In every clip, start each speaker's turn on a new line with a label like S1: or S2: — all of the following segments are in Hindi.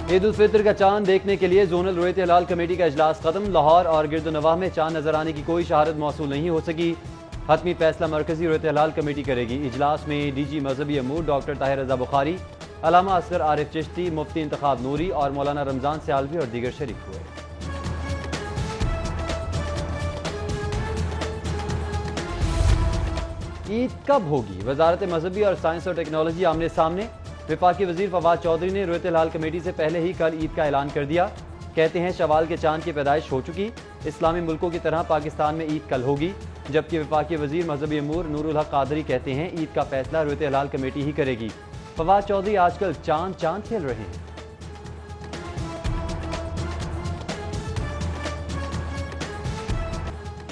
S1: ईद उल फितर का चांद देखने के लिए जोनल रुयत हिलाल कमेटी का इजलास खत्म। लाहौर और गिरदोनवाह में चांद नजर आने की कोई शहारत मौसूल नहीं हो सकी। हतमी फैसला मरकजी रुयत हिलाल कमेटी करेगी। इजलास में डीजी मजहबी अमूर डॉक्टर ताहिर रजा बुखारी, अलामा असगर आरिफ चिश्ती, मुफ्ती इंतखाब नूरी और मौलाना रमजान सियालवी और दीगर शरीक हुए। ईद कब होगी? वजारत मजहबी और साइंस और टेक्नोलॉजी आमने सामने। वफाकी वजीर फवाद चौधरी ने रुयत हिलाल कमेटी से पहले ही कल ईद का ऐलान कर दिया। कहते हैं शवाल के चांद की पैदाइश हो चुकी। इस्लामी मुल्कों की तरह पाकिस्तान में ईद कल होगी। जबकि वफाकी वजीर मजहबी अमूर नूरुल हक कादरी कहते हैं ईद का फैसला रुयत हिलाल कमेटी ही करेगी। फवाद चौधरी आजकल चांद खेल रहे हैं।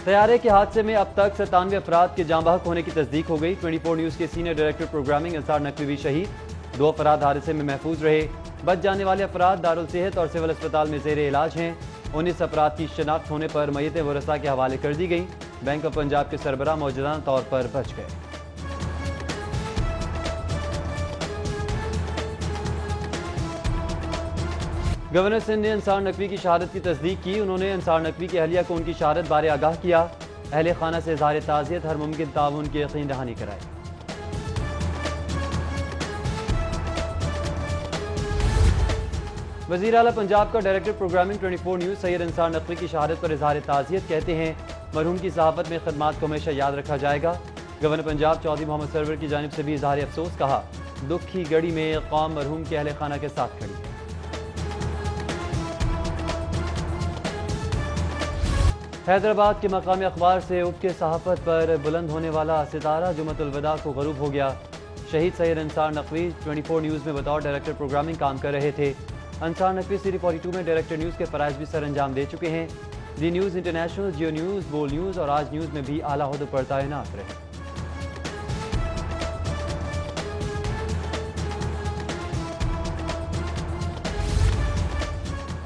S1: तैयारे के हादसे में अब तक 97 अफराद के जाँ बहक होने की तस्दीक हो गई। 24 न्यूज़ के senior director programming Ansar Naqvi भी शहीद। 2 अफराद हादसे में महफूज रहे। बच जाने वाले अफराद दारुल सेहत और सिविल अस्पताल में जेर इलाज हैं। 19 अफराद की शनाख्त होने पर मय्यतें वरसा के हवाले कर दी गई। बैंक ऑफ पंजाब के सरबराह मौजूदा तौर पर बच गए। गवर्नर सिंध ने अंसार नकवी की शहादत की तस्दीक की। उन्होंने अंसार नकवी की अहलिया को उनकी शहादत बारे आगाह किया। अहले खाना से इज़हार ताज़ियत, हर मुमकिन ताउन की यकीन दहानी कराई। वज़ीर आला पंजाब का director programming 24 news Syed Ansar Naqvi की शहादत पर इज़हार ताज़ियत। कहते हैं मरहूम की सहाफ़त में खदमात को हमेशा याद रखा जाएगा। गवर्नर पंजाब चौधरी मोहम्मद सरवर की जानिब से भी इज़हार अफसोस। कहा दुख की घड़ी में कौम मरहूम के अहले खाना के साथ खड़ी है। हैदराबाद के मकामी अखबार से उब के सहाफ़त पर बुलंद होने वाला सितारा जुमतुल वदा को गरूब हो गया। शहीद सैयद अंसार नकवी 24 न्यूज़ में बतौर डायरेक्टर प्रोग्रामिंग काम कर रहे थे। अंसार नकवी सीरी 42 में डायरेक्टर न्यूज़ के फ़राइज़ भी सर अंजाम दे चुके हैं। दी न्यूज़ इंटरनेशनल, जियो न्यूज़, बोल न्यूज़ और आज न्यूज़ में भी आला ओहदों पर तैनात रहे।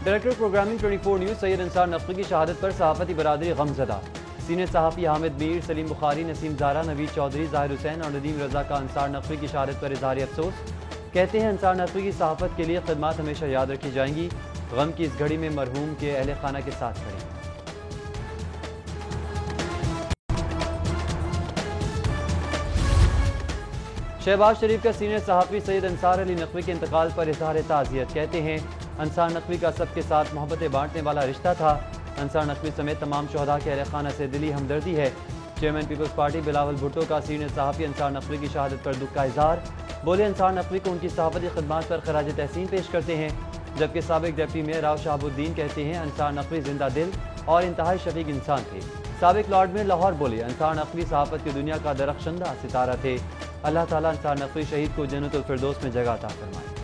S1: Director programming 24 news Syed Ansar Naqvi की शहादत पर सहाफ़ती बरादरी गमज़दा। सीनियर सहाफ़ी हामिद मीर, सलीम बुखारी, नसीम ज़ारा, नवीद चौधरी, ज़ाहिर हुसैन और नदीम रज़ा का अंसार नकवी की शहादत पर इज़हार अफसोस। कहते हैं अंसार नकवी की सहाफ़त के लिए खदमात हमेशा याद रखी जाएंगी। गम की इस घड़ी में मरहूम के अहले खाना के साथ खड़े। शहबाज शरीफ का सीनियर सहाफ़ी सैयद अंसार अली नकवी के इंतकाल पर इज़हार ताज़ियत। कहते हैं अंसार नकवी का सबके साथ मोहब्बतें बांटने वाला रिश्ता था। अंसार नकवी समेत तमाम शहदा के अहले खाना से दिली हमदर्दी है। चेयरमैन पीपल्स पार्टी बिलावल भुट्टो का सीनियर सहाफ़ी अंसार नकवी की शहादत पर दुख का इज़हार। बोले अंसार नकवी को उनकी सहाफ़ती खदमात पर खराज तहसीन पेश करते हैं। जबकि साबिक डिप्टी मेयर राव शहाबुद्दीन कहते हैं अंसार नकवी जिंदा दिल और इंतहाई शफीक इंसान थे। साबिक लॉर्ड मेयर लाहौर बोले अंसार नकवी सहाफ़त की दुनिया का दरख्शंदा सितारा थे। अल्लाह ताला अंसार नकवी शहीद को जन्नतुल फिरदौस में जगह अता फरमाए।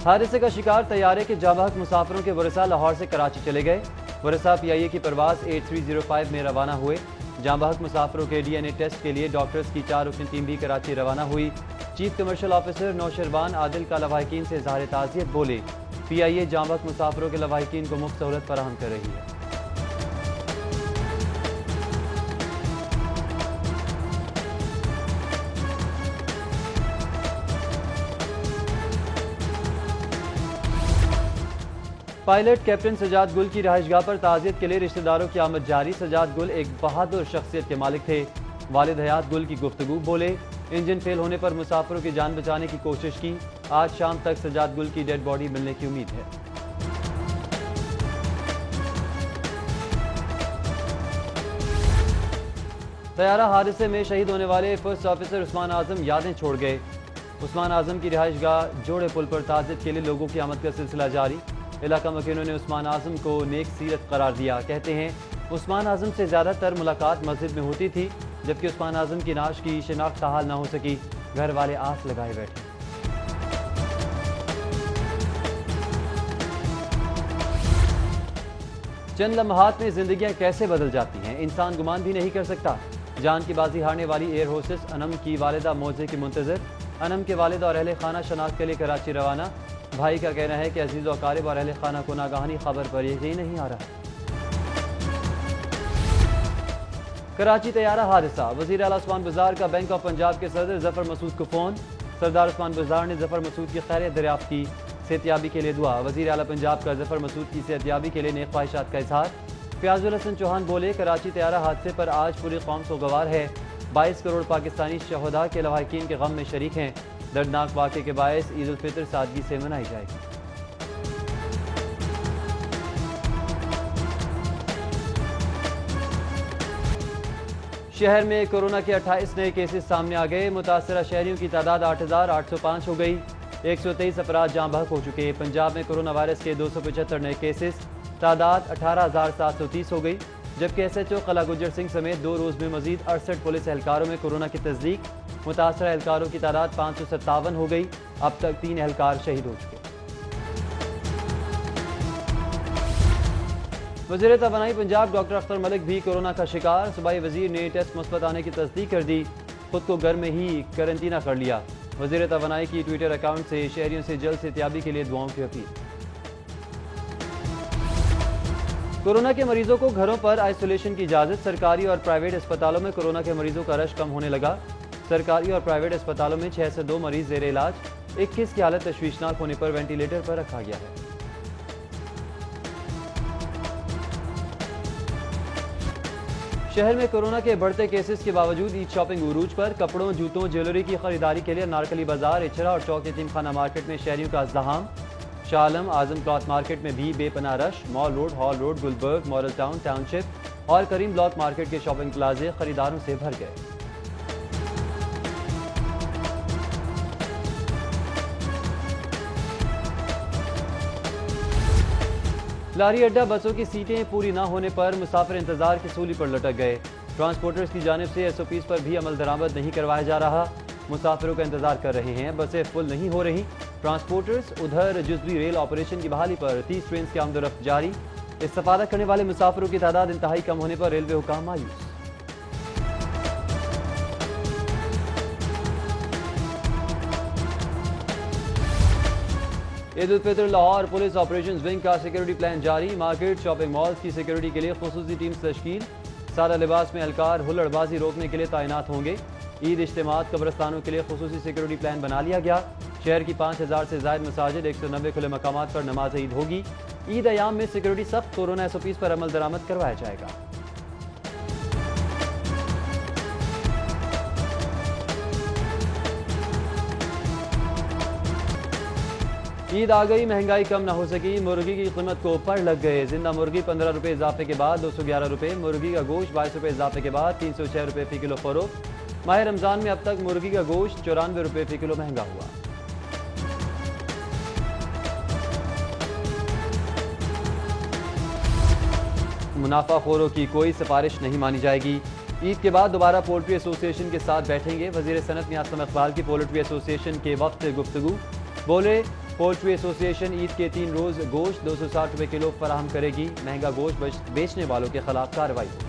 S1: हादसे का शिकार तैयारे के जाबहक मुसाफिरों के वरसा लाहौर से कराची चले गए। वरसा PIA की परवाज़ 8305 में रवाना हुए। जाबहक मुसाफिरों के DNA टेस्ट के लिए डॉक्टर्स की 4 रुकनी टीम भी कराची रवाना हुई। चीफ कमर्शियल ऑफिसर नौशरबान आदिल का लवाहिकीन से इज़हार ताज़ियत। बोले PIA जाबहक मुसाफिरों के लवाहिकीन को मुफ्त सहूलत फराहम कर रही है। पायलट कैप्टन सजाद गुल की रहायशगाह पर ताज़ियत के लिए रिश्तेदारों की आमद जारी। सजाद गुल एक बहादुर शख्सियत के मालिक थे। वालिद हयात गुल की गुफ्तगू। बोले इंजन फेल होने पर मुसाफिरों की जान बचाने की कोशिश की। आज शाम तक सजाद गुल की डेड बॉडी मिलने की उम्मीद है। तैयारा हादसे में शहीद होने वाले फर्स्ट ऑफिसर उस्मान आजम यादें छोड़ गए। उस्मान आजम की रिहायशगाह जोड़े पुल पर ताज़ियत के लिए लोगों की आमद का सिलसिला जारी। इलाका मकीनों ने उस्मान आजम को नेक सीरत करार दिया। कहते हैं उस्मान आजम से ज़्यादातर मुलाकात मस्जिद में होती थी। जबकि उस्मान आजम की नाश की शिनाख्त हाल ना हो सकी। घर वाले आस लगाए बैठे। चंद लम्हात में जिंदगियां कैसे बदल जाती हैं, इंसान गुमान भी नहीं कर सकता। जान की बाजी हारने वाली एयर होस्टेस अनम की वालिदा मौजे की मुंतजर। अनम के वालिद और अहले खाना शनाख्त के लिए कराची रवाना। भाई का कहना है कि अजीज़ व अकारिब और अहले खाना को नागहानी खबर पर यकीन नहीं आ रहा। कराची तैयारा हादसा, वज़ीर आला उस्मान बुज़दार का बैंक ऑफ पंजाब के सदर जफर मसूद को फ़ोन। सरदार उस्मान बुज़दार ने जफर मसूद की खैरियत दरियाफ्त की, सेहतियाबी के लिए दुआ। वज़ीर आला पंजाब का जफर मसूद की सेहतियाबी के लिए नेक ख्वाहिशात का इजहार। फयाजुल हसन चौहान बोले, कराची तैयारा हादसे पर आज पूरी कौम को गवार है। 22 करोड़ पाकिस्तानी शहदा के लवाहिकीन के गम में शरीक हैं। दर्दनाक वाक़े के बायस ईद उल फितर सादगी से मनाई जाएगी। शहर में कोरोना के 28 नए केसेस सामने आ गए। मुतासरा शहरियों की तादाद 8,805 हो गई। 123 अफराद जाँ बहक हो चुके। पंजाब में कोरोना वायरस के 275 नए केसेस, तादाद 18,730 हो गई। जबकि SHO कला गुज्जर सिंह समेत 2 रोज़ में मजीद 68 पुलिस एहलकारों में कोरोना की तस्दीक। मुतासरा एहलकारों की तादाद 557 हो गई। अब तक 3 एहलकार शहीद हो चुके। वज़ीर तवानाई पंजाब डॉक्टर अख्तर मलिक भी कोरोना का शिकार। सूबाई वज़ीर ने टेस्ट मुस्बत आने की तस्दीक कर दी, खुद को घर में ही करंतना कर लिया। वज़ीर तवानाई की ट्विटर अकाउंट से शहरियों से जल्द सेहतियाबी के लिए दुआओं की अपील। कोरोना के मरीजों को घरों पर आइसोलेशन की इजाज़त। सरकारी और प्राइवेट अस्पतालों में कोरोना के मरीजों का रश कम होने लगा। सरकारी और प्राइवेट अस्पतालों में 6 से 2 मरीज ज़ेर इलाज। 21 की हालत तशवीशनाक होने पर वेंटिलेटर पर रखा गया है। शहर में कोरोना के बढ़ते केसेस के बावजूद ईद शॉपिंग उरूज पर। कपड़ों, जूतों, ज्वेलरी की खरीदारी के लिए नारकली बाजार, इचरा और चौक यतीम खाना मार्केट में शहरियों का अज़्दहाम। शाह आलम आजम क्लॉथ मार्केट में भी बेपनाह rush. Mall road, hall road, Gulberg, model town, township और करीम ब्लॉक मार्केट के शॉपिंग प्लाजे खरीदारों से भर गए। लारी अड्डा बसों की सीटें पूरी न होने पर मुसाफिर इंतजार की सूली पर लटक गए। ट्रांसपोर्टर्स की जानिब से SOPs पर भी अमल दरामद नहीं करवाया जा रहा। मुसाफिरों का इंतजार कर रहे हैं, बसें फुल नहीं हो रही। ट्रांसपोर्टर्स उधर जुज़वी रेल ऑपरेशन की बहाली पर 30 ट्रेन की आमदोरफ्त जारी। इस्तेफादा करने वाले मुसाफिरों की तादाद इंतहाई कम होने पर रेलवे हुकाम मायूस। Eid ul Fitr Lahore police operation wing का सिक्योरिटी प्लान जारी। मार्केट, शॉपिंग मॉल्स की सिक्योरिटी के लिए खुसूसी टीम्स तश्कील। सादा लिबास में एहलकार हुल्लड़बाजी रोकने के लिए तैनात होंगे। ईद इज्तिमात, कब्रस्तानों के लिए खुसूसी सिक्योरिटी प्लान बना लिया गया। शहर की 5000 से ज़ायद मसाजिद, 190 खुले मकामात पर नमाज ईद होगी। ईद अयाम में सिक्योरिटी सख्त। कोरोना SOPs पर अमल दरामद करवाया जाएगा। ईद आ गई, महंगाई कम ना हो सकी। मुर्गी की कीमत को ऊपर लग गए। जिंदा मुर्गी 15 रुपये इजाफे के बाद 211 रुपये। मुर्गी का गोश्त 22 रुपये इजाफे के बाद 306 रुपये फी किलो फरोख्त। माह रमजान में अब तक मुर्गी का गोश्त 94 रुपये फी किलो महंगा हुआ। मुनाफाखोरों की कोई सिफारिश नहीं मानी जाएगी। ईद के बाद दोबारा पोल्ट्री एसोसिएशन के साथ बैठेंगे। वजीर सनत मियां इकबाल की पोल्ट्री एसोसिएशन के वक्त गुफ्तगू। बोले, पोल्ट्री एसोसिएशन ईद के 3 रोज़ गोश्त 260 रुपये किलो फराहम करेगी। महंगा गोश्त बेचने वालों के खिलाफ कार्रवाई होगी।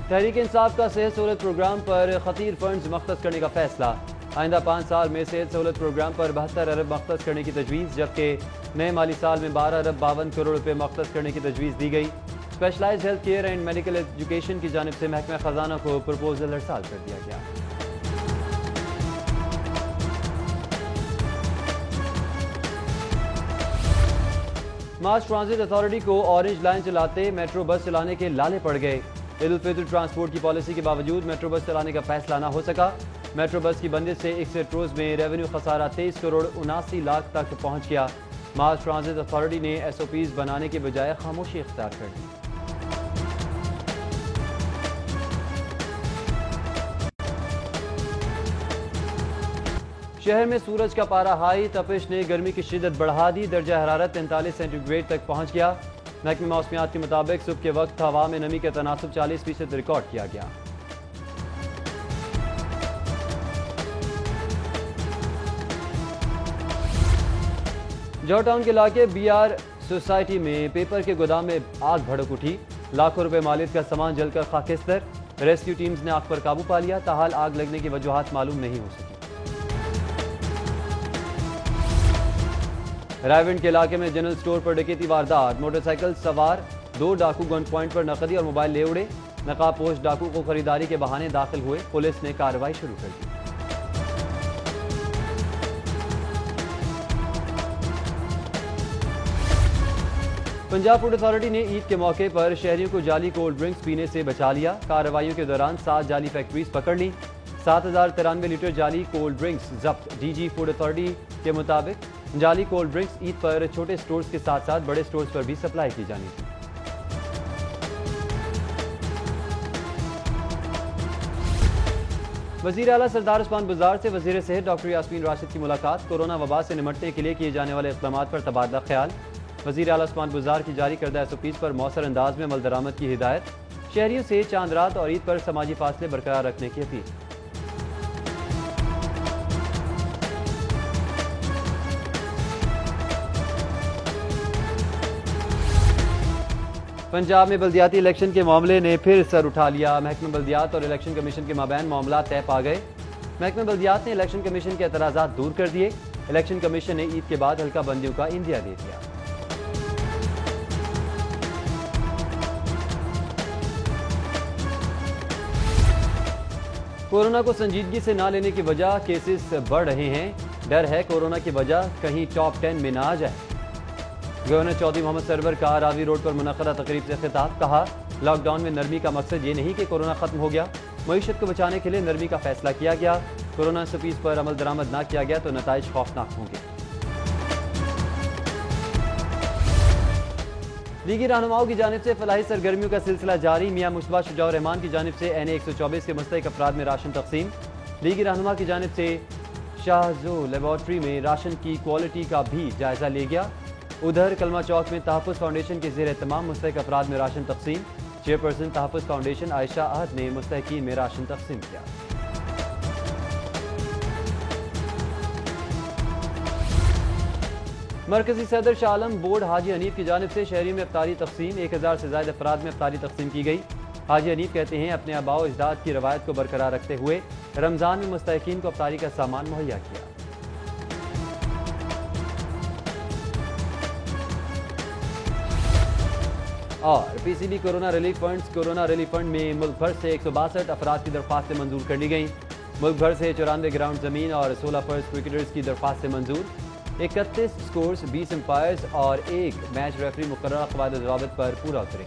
S1: तहरीक इंसाफ का सेहत सहूलत प्रोग्राम पर खतीर फंड्स मख्तस करने का फैसला। आइंदा 5 साल में सेहत सहूलत प्रोग्राम पर 72 अरब मख्तस करने की तजवीज़, जबकि नए माली साल में 12 अरब 52 करोड़ रुपये मख्तस करने की तजवीज़ दी गई। Specialised health care and medical education की जानिब से महकमा खजाना को प्रपोजल अरसाल कर दिया गया। मास ट्रांजिट अथॉरिटी को ऑरेंज लाइन चलाते मेट्रो बस चलाने के लाले पड़ गए। ईद उल फितर ट्रांसपोर्ट की पॉलिसी के बावजूद मेट्रो बस चलाने का फैसला न हो सका। मेट्रो बस की बंदिश से 61 रोज में रेवेन्यू खसारा 23 करोड़ 79 लाख तक पहुंच गया। मास ट्रांजिट अथॉरिटी ने SOPs बनाने के बजाय खामोशी इख्तियार कर दी। शहर में सूरज का पारा हाई, तपिश ने गर्मी की शिद्दत बढ़ा दी। दर्जा हरारत 43 सेंटीग्रेड तक पहुंच गया। महकमे मौसमियात के मुताबिक सुबह के वक्त हवा में नमी का तनासुब 40% रिकॉर्ड किया गया। जॉर्ज टाउन के इलाके BR सोसाइटी में पेपर के गोदाम में आग भड़क उठी। लाखों रुपए मालियत का सामान जलकर खाकिस्तर। रेस्क्यू टीम्स ने आग पर काबू पा लिया। ताहाल आग लगने की वजूहात मालूम नहीं हो सकी। रायविंड के इलाके में जनरल स्टोर पर डकैती वारदात, मोटरसाइकिल सवार 2 डाकू गन पॉइंट पर नकदी और मोबाइल ले उड़े। नकाबपोश डाकू को खरीदारी के बहाने दाखिल हुए, पुलिस ने कार्रवाई शुरू कर दी। पंजाब फूड अथॉरिटी ने ईद के मौके पर शहरियों को जाली कोल्ड ड्रिंक्स पीने से बचा लिया। कार्रवाइयों के दौरान 7 जाली फैक्ट्रीज पकड़ ली। 7093 लीटर जाली कोल्ड ड्रिंक्स जब्त। डीजी फूड अथॉरिटी के मुताबिक जाली कोल्ड ड्रिंक्स ईद पर छोटे स्टोर्स के साथ साथ बड़े स्टोर्स पर भी सप्लाई की जानी थी। वजीर आला सरदार उस्मान बुज़दार से वजीर सेहत डॉक्टर यास्मीन राशिद की मुलाकात। कोरोना वबा से निमटने के लिए किए जाने वाले इक़दाम पर तबादला ख्याल। वजीर आला उस्मान बुज़दार की जारी करदा SOPs पर मौसर अंदाज में अमल दरामद की हिदायत। शहरियों से चांद रात और ईद पर समाजी फासले बरकरार रखने की अपील। पंजाब में बल्दियाती इलेक्शन के मामले ने फिर सर उठा लिया। महकमा बल्दियात और इलेक्शन कमीशन के माबैन मामला तय पा गए। महकमा बल्दियात ने इलेक्शन कमीशन के एतराज़ात दूर कर दिए। इलेक्शन कमीशन ने ईद के बाद हल्का बंदियों का इंदिया दे दिया। कोरोना को संजीदगी से ना लेने की वजह केसेस बढ़ रहे हैं। डर है कोरोना की वजह कहीं टॉप 10 में ना आ जाए। गवर्नर चौधरी मोहम्मद सरवर का रावी रोड पर मुनक़दा तकरीब से खिताब। कहा, लॉकडाउन में नरमी का मकसद ये नहीं कि कोरोना खत्म हो गया, मईशत को बचाने के लिए नरमी का फैसला किया गया। कोरोना SOPs पर अमल दरामद ना किया गया तो नताइज खौफनाक होंगे। लीगी रहनुमाओं की जानिब से फलाही सरगर्मियों का सिलसिला जारी। मियां मुश्तबा शुजाउर रहमान की जानिब से NA 124 के मुस्तहिक अफराद में राशन तकसीम। लीगी रहनुमा की जानिब से शाहजो लेबॉर्ट्री में राशन की क्वालिटी का भी जायजा लिया गया। उधर कलमा चौक में तहफ़्फ़ुज़ फाउंडेशन के ज़ेर तमाम मुस्तहिक अफराद में राशन तकसीम। चेयरपर्सन तहफ़्फ़ुज़ फाउंडेशन आयशा अहद ने मुस्तहिकीन में राशन तकसीम किया। मरकजी सदर शाह आलम बोर्ड हाजी हनीफ की जानिब से शहरी में अफ्तारी तकसीम। 1000 से ज़्यादा अफराद में अफ्तारी तकसीम की गई। हाजी हनीफ कहते हैं, अपने आबाओ अजदाद की रवायत को बरकरार रखते हुए रमज़ान में मुस्तहिकीन को अफ्तारी का सामान मुहैया किया। और PCB कोरोना रिलीफ फंड में मुल्क भर से 162 अफराद की दरख्वास्तें मंजूर कर ली गई। मुल्क भर से 94 ग्राउंड जमीन और 16 फर्स्ट क्रिकेटर्स की दरख्वास्तें मंजूर। 31 स्कोर्स, 20 एम्पायर्स और 1 मैच रेफरी मुकर्रर क़वायद ज़वाबित पर पूरा उतरे।